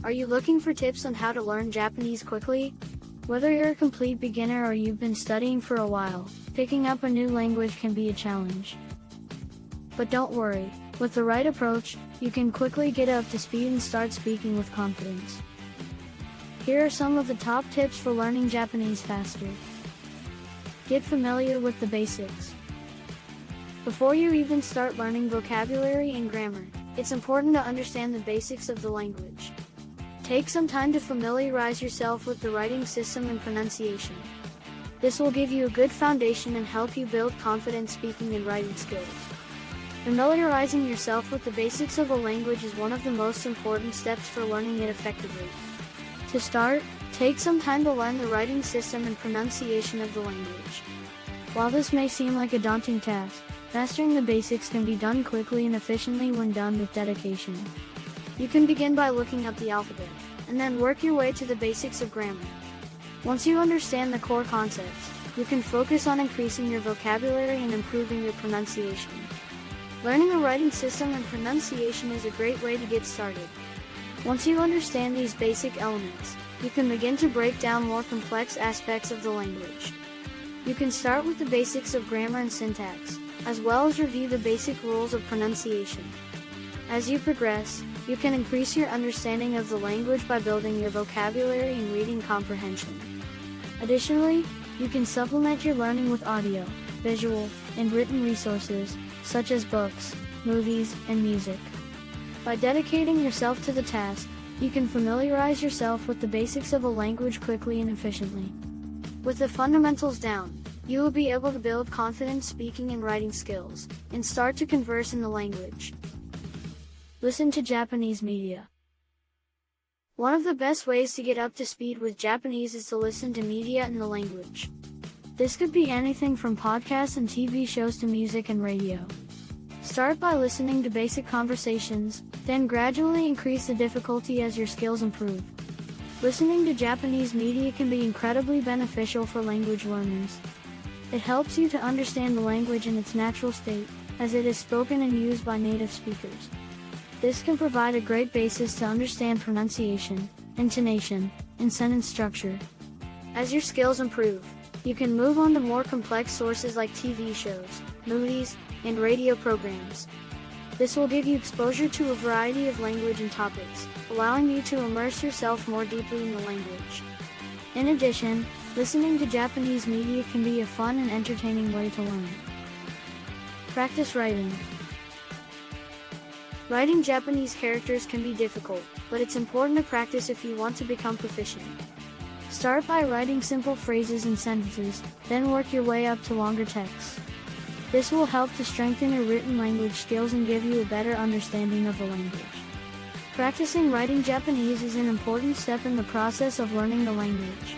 Are you looking for tips on how to learn Japanese quickly? Whether you're a complete beginner or you've been studying for a while, picking up a new language can be a challenge. But don't worry, with the right approach, you can quickly get up to speed and start speaking with confidence. Here are some of the top tips for learning Japanese faster. Get familiar with the basics. Before you even start learning vocabulary and grammar, it's important to understand the basics of the language. Take some time to familiarize yourself with the writing system and pronunciation. This will give you a good foundation and help you build confident speaking and writing skills. Familiarizing yourself with the basics of a language is one of the most important steps for learning it effectively. To start, take some time to learn the writing system and pronunciation of the language. While this may seem like a daunting task, mastering the basics can be done quickly and efficiently when done with dedication. You can begin by looking up the alphabet, and then work your way to the basics of grammar. Once you understand the core concepts, you can focus on increasing your vocabulary and improving your pronunciation. Learning the writing system and pronunciation is a great way to get started. Once you understand these basic elements, you can begin to break down more complex aspects of the language. You can start with the basics of grammar and syntax, as well as review the basic rules of pronunciation. As you progress, you can increase your understanding of the language by building your vocabulary and reading comprehension. Additionally, you can supplement your learning with audio, visual, and written resources, such as books, movies, and music. By dedicating yourself to the task, you can familiarize yourself with the basics of a language quickly and efficiently. With the fundamentals down, you will be able to build confident speaking and writing skills, and start to converse in the language. Listen to Japanese media. One of the best ways to get up to speed with Japanese is to listen to media in the language. This could be anything from podcasts and TV shows to music and radio. Start by listening to basic conversations, then gradually increase the difficulty as your skills improve. Listening to Japanese media can be incredibly beneficial for language learners. It helps you to understand the language in its natural state, as it is spoken and used by native speakers. This can provide a great basis to understand pronunciation, intonation, and sentence structure. As your skills improve, you can move on to more complex sources like TV shows, movies, and radio programs. This will give you exposure to a variety of language and topics, allowing you to immerse yourself more deeply in the language. In addition, listening to Japanese media can be a fun and entertaining way to learn. Practice writing. Writing Japanese characters can be difficult, but it's important to practice if you want to become proficient. Start by writing simple phrases and sentences, then work your way up to longer texts. This will help to strengthen your written language skills and give you a better understanding of the language. Practicing writing Japanese is an important step in the process of learning the language.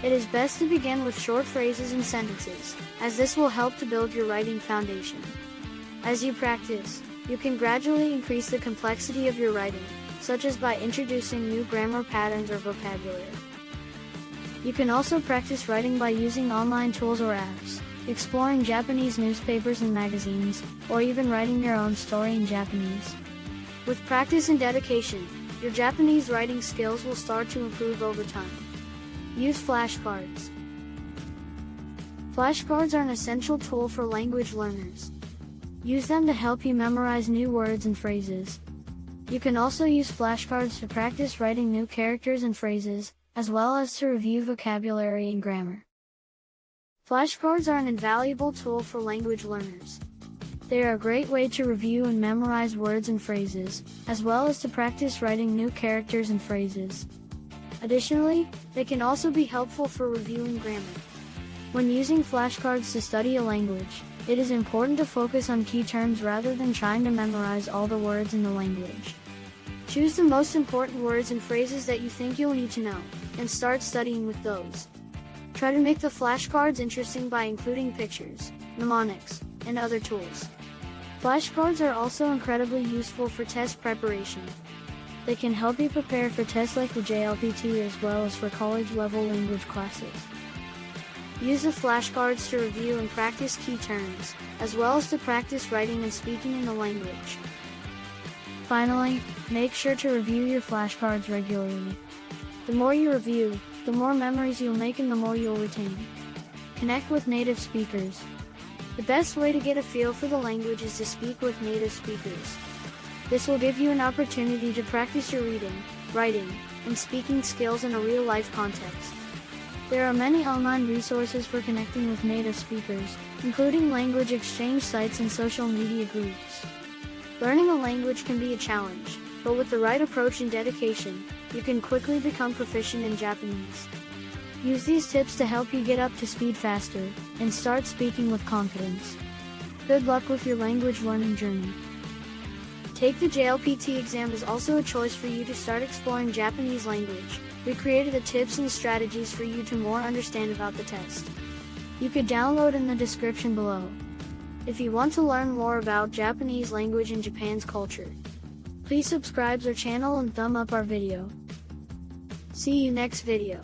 It is best to begin with short phrases and sentences, as this will help to build your writing foundation. As you practice, you can gradually increase the complexity of your writing, such as by introducing new grammar patterns or vocabulary. You can also practice writing by using online tools or apps, exploring Japanese newspapers and magazines, or even writing your own story in Japanese. With practice and dedication, your Japanese writing skills will start to improve over time. Use flashcards. Flashcards are an essential tool for language learners. Use them to help you memorize new words and phrases. You can also use flashcards to practice writing new characters and phrases, as well as to review vocabulary and grammar. Flashcards are an invaluable tool for language learners. They are a great way to review and memorize words and phrases, as well as to practice writing new characters and phrases. Additionally, they can also be helpful for reviewing grammar. When using flashcards to study a language, it is important to focus on key terms rather than trying to memorize all the words in the language. Choose the most important words and phrases that you think you'll need to know, and start studying with those. Try to make the flashcards interesting by including pictures, mnemonics, and other tools. Flashcards are also incredibly useful for test preparation. They can help you prepare for tests like the JLPT as well as for college-level language classes. Use the flashcards to review and practice key terms, as well as to practice writing and speaking in the language. Finally, make sure to review your flashcards regularly. The more you review, the more memories you'll make and the more you'll retain. Connect with native speakers. The best way to get a feel for the language is to speak with native speakers. This will give you an opportunity to practice your reading, writing, and speaking skills in a real-life context. There are many online resources for connecting with native speakers, including language exchange sites and social media groups. Learning a language can be a challenge, but with the right approach and dedication, you can quickly become proficient in Japanese. Use these tips to help you get up to speed faster and start speaking with confidence. Good luck with your language learning journey. Take the JLPT exam is also a choice for you to start exploring Japanese language. We created the tips and strategies for you to more understand about the test. You could download in the description below. If you want to learn more about Japanese language and Japan's culture, please subscribe our channel and thumb up our video. See you next video.